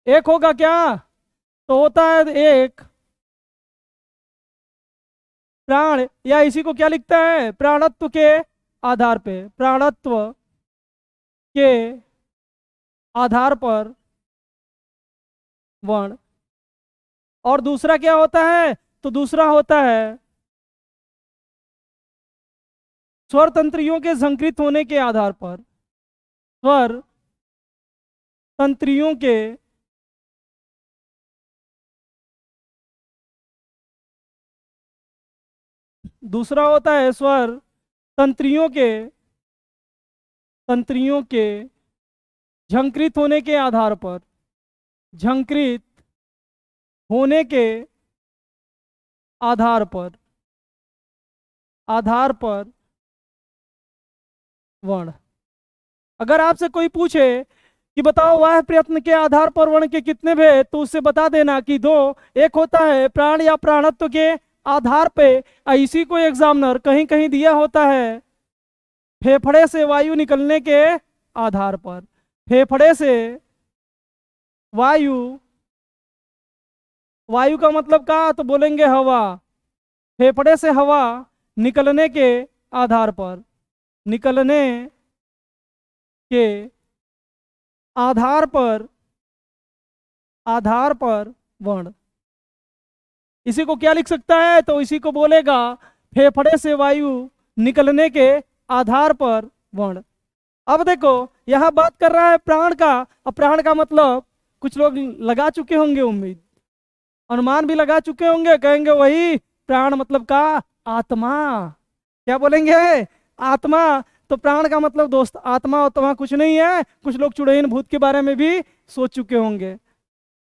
एक होगा क्या? तो होता है एक प्राण, या इसी को क्या लिखता है? प्राणत्व के आधार पे, प्राणत्व के आधार पर वर्ण। और दूसरा क्या होता है? तो दूसरा होता है स्वर तंत्रियों के संकृत होने के आधार पर, स्वर तंत्रियों के दूसरा होता है स्वर तंत्रियों के झंकृत होने के आधार पर, झंकृत होने के आधार पर वर्ण। अगर आपसे कोई पूछे कि बताओ वाह्य प्रयत्न के आधार पर वर्ण के कितने भेद, तो उससे बता देना कि दो। एक होता है प्राण या प्राणत्व के आधार पे, इसी को एग्जामिनर कहीं कहीं दिया होता है फेफड़े से वायु निकलने के आधार पर। फेफड़े से वायु, वायु का मतलब क्या? तो बोलेंगे हवा। फेफड़े से हवा निकलने के आधार पर, निकलने के आधार पर वर्ण। इसी को क्या लिख सकता है? तो इसी को बोलेगा फेफड़े से वायु निकलने के आधार पर वर्ण। अब देखो यहां बात कर रहा है प्राण का। अब प्राण का मतलब कुछ लोग लगा चुके होंगे, उम्मीद अनुमान भी लगा चुके होंगे, कहेंगे वही प्राण मतलब का आत्मा। क्या बोलेंगे? आत्मा। तो प्राण का मतलब दोस्त आत्मा उत्मा कुछ नहीं है। कुछ लोग चुड़ैल भूत के बारे में भी सोच चुके होंगे।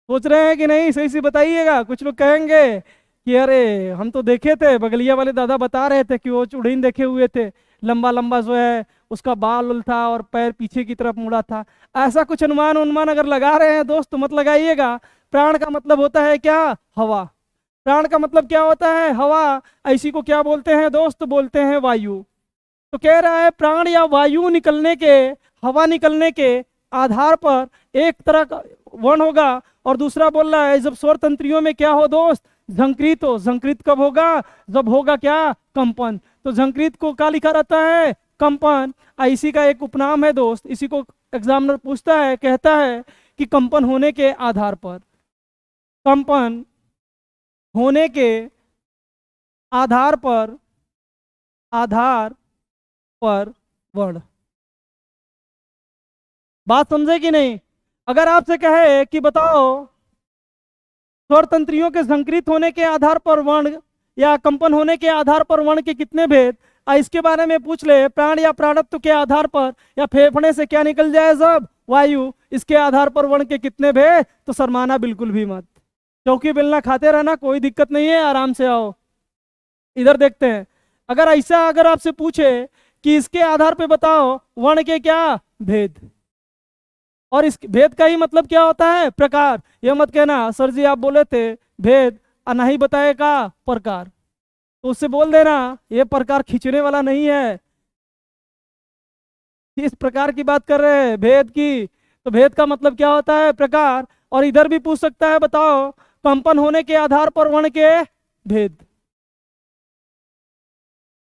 सोच रहे हैं कि नहीं? सही से बताइएगा। कुछ लोग कहेंगे कि अरे हम तो देखे थे, बगलिया वाले दादा बता रहे थे कि वो चुड़ैल देखे हुए थे, लंबा लंबा जो है उसका बाल उल था और पैर पीछे की तरफ मुड़ा था। ऐसा कुछ अनुमान उन्मान अगर लगा रहे हैं दोस्त तो मत लगाइएगा। प्राण का मतलब होता है क्या? हवा। प्राण का मतलब क्या होता है? हवा। ऐसी को क्या बोलते हैं दोस्त? बोलते हैं वायु। तो कह रहा है प्राण या वायु निकलने के, हवा निकलने के आधार पर एक तरह का वर्ण होगा। और दूसरा बोल रहा है जब स्वर तंत्रियों में क्या हो दोस्त? झंकृत हो। झंकृत कब होगा? जब होगा क्या? कंपन। तो झंकृत को क्या लिखा रहता है? कंपन। इसी का एक उपनाम है दोस्त। इसी को एग्जामिनर पूछता है, कहता है कि कंपन होने के आधार पर, कंपन होने के आधार पर वर्ण। बात समझे कि नहीं? अगर आपसे कहे कि बताओ स्वर तंत्रियों के संकृत होने के आधार पर वर्ण या कंपन होने के आधार पर वर्ण के कितने भेद, इसके बारे में पूछ ले प्राण या प्राणत्व के आधार पर, या फेफड़े से क्या निकल जाए जब? वायु। इसके आधार पर वर्ण के कितने भेद, तो शर्माना बिल्कुल भी मत। चौकी बेलना खाते रहना, कोई दिक्कत नहीं है, आराम से आओ। इधर देखते हैं। अगर ऐसा अगर आपसे पूछे कि इसके आधार पे बताओ वर्ण के क्या भेद, और इस भेद का ही मतलब क्या होता है? प्रकार। यह मत कहना सर जी आप बोले थे भेद नहीं बताएगा प्रकार, तो उससे बोल देना ये प्रकार खींचने वाला नहीं है, इस प्रकार की बात कर रहे हैं भेद की। तो भेद का मतलब क्या होता है? प्रकार। और इधर भी पूछ सकता है बताओ कंपन होने के आधार पर वर्ण के भेद।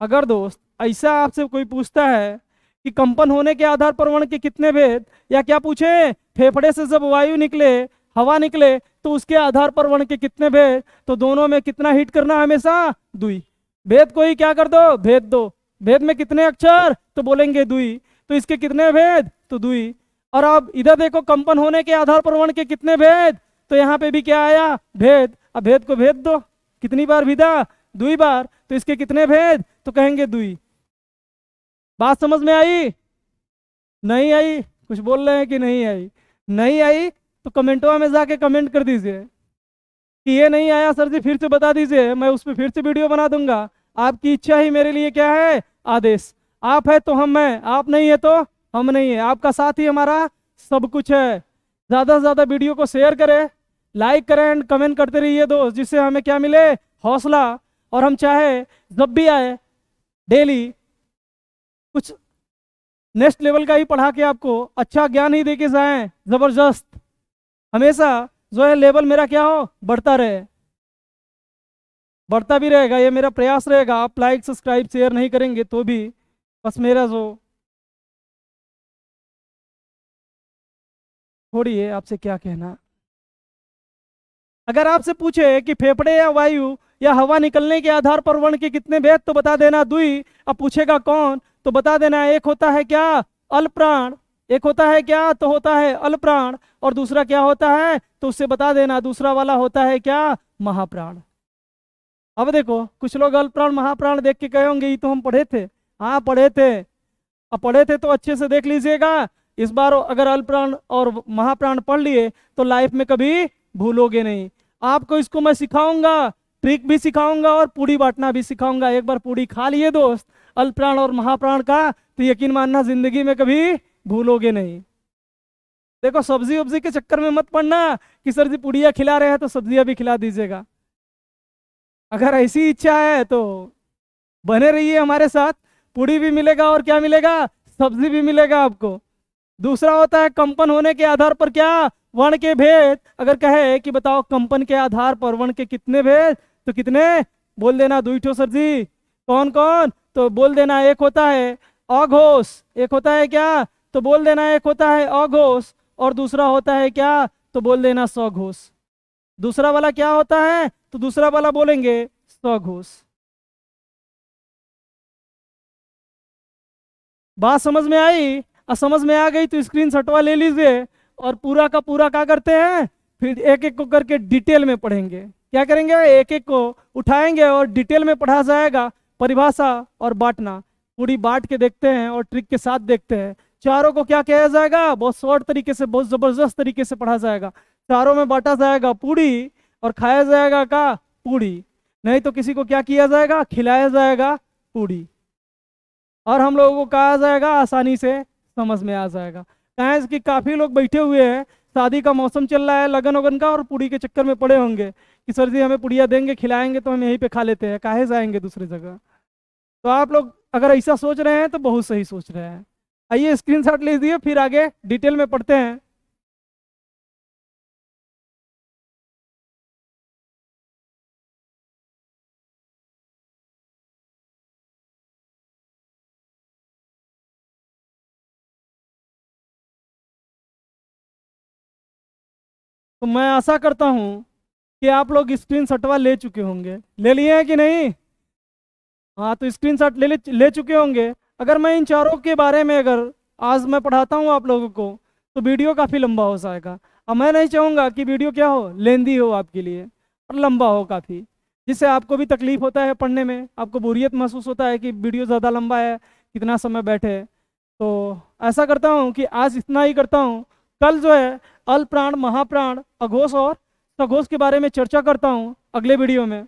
अगर दोस्त ऐसा आपसे कोई पूछता है कि कंपन होने के आधार पर वर्ण के कितने भेद, या क्या पूछे फेफड़े से जब वायु निकले, हवा निकले, तो उसके आधार पर वर्ण के कितने भेद, तो दोनों में कितना हिट करना हमेशा? दुई। भेद को ही क्या कर दो? भेद दो। भेद में कितने अक्षर? तो बोलेंगे दुई। तो इसके कितने भेद, तो दुई। और अब इधर देखो, कंपन होने के आधार पर वर्ण के कितने भेद, तो यहाँ पे भी क्या आया, भेद। अब भेद को भेद दो, कितनी बार विदा, दुई बार, तो इसके कितने भेद, तो कहेंगे दुई। बात समझ में आई, नहीं आई? कुछ बोल रहे हैं कि नहीं आई? नहीं आई तो कमेंटों में जाके कमेंट कर दीजिए कि ये नहीं आया सर जी, फिर से बता दीजिए, मैं उस पर फिर से वीडियो बना दूंगा। आपकी इच्छा ही मेरे लिए क्या है, आदेश। आप है तो हम हैं, आप नहीं है तो हम नहीं है। आपका साथ ही हमारा सब कुछ है। ज़्यादा से ज़्यादा वीडियो को शेयर करें, लाइक करें एंड कमेंट करते रहिए दोस्त, जिससे हमें क्या मिले, हौसला। और हम चाहे जब भी आए डेली कुछ नेक्स्ट लेवल का ही पढ़ा के आपको अच्छा ज्ञान ही दे के जाएं, ज़बरदस्त। हमेशा जो है लेवल मेरा क्या हो, बढ़ता रहे, बढ़ता भी रहेगा, ये मेरा प्रयास रहेगा। आप लाइक सब्सक्राइब शेयर नहीं करेंगे तो भी बस मेरा जो, छोड़िए आपसे क्या कहना। अगर आपसे पूछे कि फेफड़े या वायु या हवा निकलने के आधार पर वर्ण के कितने भेद, तो बता देना दुई। अब पूछेगा कौन, तो बता देना एक होता है क्या, अल्पप्राण। एक होता है क्या, तो होता है अल्पप्राण। और दूसरा क्या होता है, तो उससे बता देना दूसरा वाला होता है क्या, महाप्राण। अब देखो, कुछ लोग अल्पप्राण महाप्राण देख के कहे होंगे ये तो हम पढ़े थे। हाँ पढ़े थे, अब पढ़े थे तो अच्छे से देख लीजिएगा। इस बार अगर अल्पप्राण और महाप्राण पढ़ लिए तो लाइफ में कभी भूलोगे नहीं। आपको इसको मैं सिखाऊंगा, ट्रिक भी सिखाऊंगा और पूड़ी बांटना भी सिखाऊंगा। एक बार पूड़ी खा लिए दोस्त अल्पप्राण और महाप्राण का, तो यकीन मानना जिंदगी में कभी भूलोगे नहीं। देखो, सब्जी वब्जी के चक्कर में मत पड़ना कि सर जी पूड़ियाँ खिला रहे हैं तो सब्जियां भी खिला दीजिएगा। अगर ऐसी इच्छा है तो बने रहिए हमारे साथ, पूड़ी भी मिलेगा और क्या मिलेगा, सब्जी भी मिलेगा आपको। दूसरा होता है कंपन होने के आधार पर क्या, वर्ण के भेद। अगर कहे कि बताओ कंपन के आधार पर वर्ण के कितने भेद, तो कितने, बोल देना दुई ठो सर जी। कौन कौन, तो बोल देना एक होता है अघोष। एक होता है क्या, तो बोल देना एक होता है अघोष। और दूसरा होता है क्या, तो बोल देना सघोष। दूसरा वाला क्या होता है, तो दूसरा वाला बोलेंगे सघोष। बात समझ में आई? समझ में आ गई तो स्क्रीनशॉटवा ले लीजिए और पूरा का पूरा क्या करते हैं, फिर एक एक को करके डिटेल में पढ़ेंगे। क्या करेंगे, एक एक को उठाएंगे और डिटेल में पढ़ा जाएगा। परिभाषा और बांटना पूरी बांट के देखते हैं और ट्रिक के साथ देखते हैं। चारों को क्या किया जाएगा, बहुत शॉर्ट तरीके से, बहुत जबरदस्त तरीके से पढ़ा जाएगा। चारों में बांटा जाएगा पूड़ी और खाया जाएगा का, पूड़ी। नहीं तो किसी को क्या किया जाएगा, खिलाया जाएगा पूड़ी। और हम लोगों को कहा जाएगा, आसानी से समझ में आ जाएगा। कहें कि काफ़ी लोग बैठे हुए हैं, शादी का मौसम चल रहा है, लगन वगन का, और पूड़ी के चक्कर में पड़े होंगे कि सर जी हमें पूड़िया देंगे, खिलाएंगे तो हम यहीं पे खा लेते हैं, काहे जाएंगे दूसरी जगह। तो आप लोग अगर ऐसा सोच रहे हैं तो बहुत सही सोच रहे हैं। आइए स्क्रीनशॉट लीजिए, फिर आगे डिटेल में पढ़ते हैं। तो मैं आशा करता हूँ कि आप लोग स्क्रीनशॉटवा ले चुके होंगे। ले लिए हैं कि नहीं? हाँ, तो स्क्रीनशॉट ले चुके होंगे। अगर मैं इन चारों के बारे में अगर आज मैं पढ़ाता हूँ आप लोगों को, तो वीडियो काफ़ी लंबा हो जाएगा। अब मैं नहीं चाहूँगा कि वीडियो क्या हो, लेंदी हो आपके लिए और लंबा हो काफ़ी, जिससे आपको भी तकलीफ होता है पढ़ने में, आपको बोरियत महसूस होता है कि वीडियो ज़्यादा लंबा है, कितना समय बैठे। तो ऐसा करता हूँ कि आज इतना ही करता हूँ। कल जो है अल्पप्राण, महाप्राण, अघोष और सघोष के बारे में चर्चा करता हूँ अगले वीडियो में।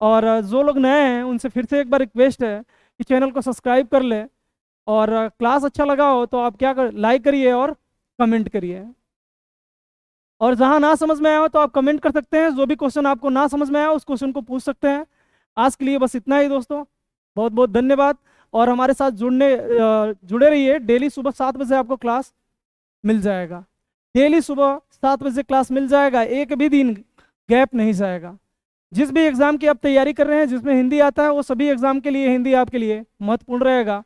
और जो लोग नए हैं उनसे फिर से एक बार रिक्वेस्ट है कि चैनल को सब्सक्राइब कर ले, और क्लास अच्छा लगा हो तो आप क्या कर, लाइक करिए और कमेंट करिए। और जहाँ ना समझ में आया हो तो आप कमेंट कर सकते हैं, जो भी क्वेश्चन आपको ना समझ में आया उस क्वेश्चन को पूछ सकते हैं। आज के लिए बस इतना ही दोस्तों, बहुत बहुत धन्यवाद। और हमारे साथ जुड़े रहिए। डेली सुबह 7 बजे आपको क्लास मिल जाएगा। डेली सुबह 7 बजे क्लास मिल जाएगा, एक भी दिन गैप नहीं जाएगा। जिस भी एग्ज़ाम की आप तैयारी कर रहे हैं, जिसमें हिंदी आता है, वो सभी एग्ज़ाम के लिए हिंदी आपके लिए महत्वपूर्ण रहेगा।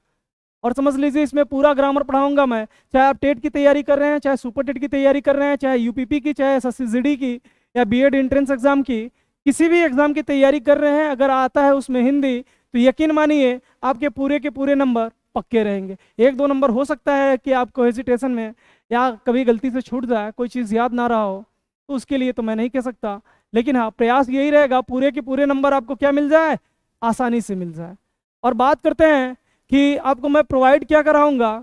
और समझ लीजिए इसमें पूरा ग्रामर पढ़ाऊंगा मैं, चाहे आप टेट की तैयारी कर रहे हैं, चाहे सुपर टेट की तैयारी कर रहे हैं, चाहे यूपीपी की, चाहे एसएससीजीडी की, या बीएड एंट्रेंस एग्जाम की, किसी भी एग्जाम की तैयारी कर रहे हैं, अगर आता है उसमें हिंदी, तो यकीन मानिए आपके पूरे के पूरे नंबर पक्के रहेंगे। 1-2 नंबर हो सकता है कि आपको हेजिटेशन में या कभी गलती से छूट जाए, कोई चीज़ याद ना रहा हो, तो उसके लिए तो मैं नहीं कह सकता, लेकिन हाँ प्रयास यही रहेगा पूरे के पूरे नंबर आपको क्या मिल जाए, आसानी से मिल जाए। और बात करते हैं कि आपको मैं प्रोवाइड क्या कराऊंगा,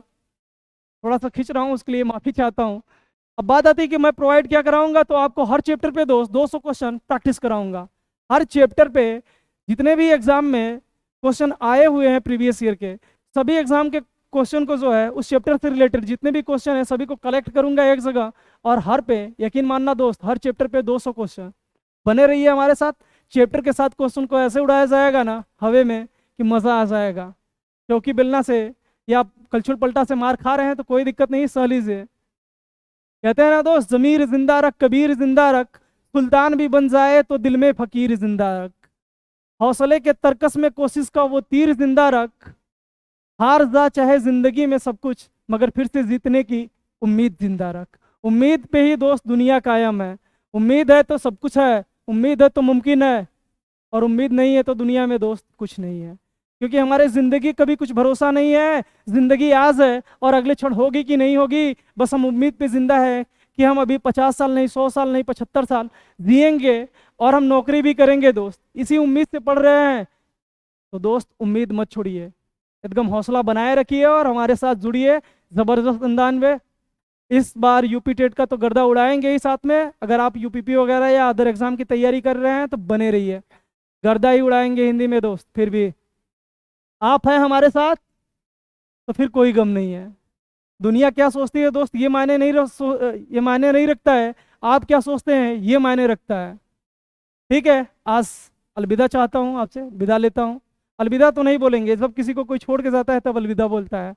थोड़ा सा खींच रहा हूँ उसके लिए माफ़ी चाहता हूँ। अब बात आती है कि मैं प्रोवाइड क्या कराऊंगा, तो आपको हर चैप्टर पे 200 क्वेश्चन प्रैक्टिस कराऊंगा। हर चैप्टर पे जितने भी एग्जाम में क्वेश्चन आए हुए हैं प्रीवियस ईयर के, सभी एग्जाम के क्वेश्चन को जो है उस चैप्टर से रिलेटेड जितने भी क्वेश्चन है सभी को कलेक्ट करूंगा एक जगह, और हर पे यकीन मानना दोस्त, हर चैप्टर पे 200 क्वेश्चन। बने रहिए हमारे साथ, चैप्टर के साथ क्वेश्चन को ऐसे उड़ाया जाएगा ना हवे में कि मज़ा आ जाएगा। क्योंकि बेलना से या कलछुल पलटा से मार खा रहे हैं तो कोई दिक्कत नहीं, सह लीजिए। कहते हैं ना दोस्त, जमीर जिंदा रख कबीर जिंदा रख, सुल्तान भी बन जाए तो दिल में फकीर जिंदा रख, हौसले के तरकस में कोशिश का वो तीर जिंदा रख, हार जा चाहे जिंदगी में सब कुछ मगर फिर से जीतने की उम्मीद जिंदा रख। उम्मीद पे ही दोस्त दुनिया कायम है, उम्मीद है तो सब कुछ है, उम्मीद है तो मुमकिन है, और उम्मीद नहीं है तो दुनिया में दोस्त कुछ नहीं है। क्योंकि हमारे ज़िंदगी कभी कुछ भरोसा नहीं है, ज़िंदगी आज है और अगले क्षण होगी कि नहीं होगी, बस हम उम्मीद पे जिंदा है कि हम अभी 50 साल नहीं, 100 साल नहीं, 75 साल जिएंगे और हम नौकरी भी करेंगे दोस्त, इसी उम्मीद से पढ़ रहे हैं। तो दोस्त उम्मीद मत छोड़िए, एकदम हौसला बनाए रखिए और हमारे साथ जुड़िए ज़बरदस्त अंदाज में। इस बार यूपी टेट का तो गर्दा उड़ाएंगे ही साथ में। अगर आप यूपीपी वगैरह या अदर एग्जाम की तैयारी कर रहे हैं तो बने रहिए, गर्दा ही उड़ाएंगे हिंदी में दोस्त। फिर भी आप हैं हमारे साथ तो फिर कोई गम नहीं है। दुनिया क्या सोचती है दोस्त, ये ये मायने नहीं रखता है, आप क्या सोचते हैं ये मायने रखता है। ठीक है, आज अलविदा चाहता हूँ, आपसे विदा लेता हूँ। अलविदा तो नहीं बोलेंगे, जब किसी को कोई छोड़ के जाता है तब अलविदा बोलता है।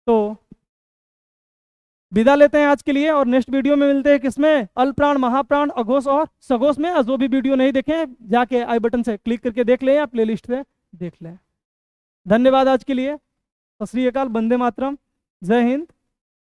तो विदा लेते हैं आज के लिए, और नेक्स्ट वीडियो में मिलते हैं किसमें, अल्पप्राण, महाप्राण, अघोष और सघोष में। जो भी वीडियो नहीं देखें जाके आई बटन से क्लिक करके देख लें या प्लेलिस्ट से देख लें। धन्यवाद आज के लिए, सत श्री अकाल, वंदे मातरम, जय हिंद।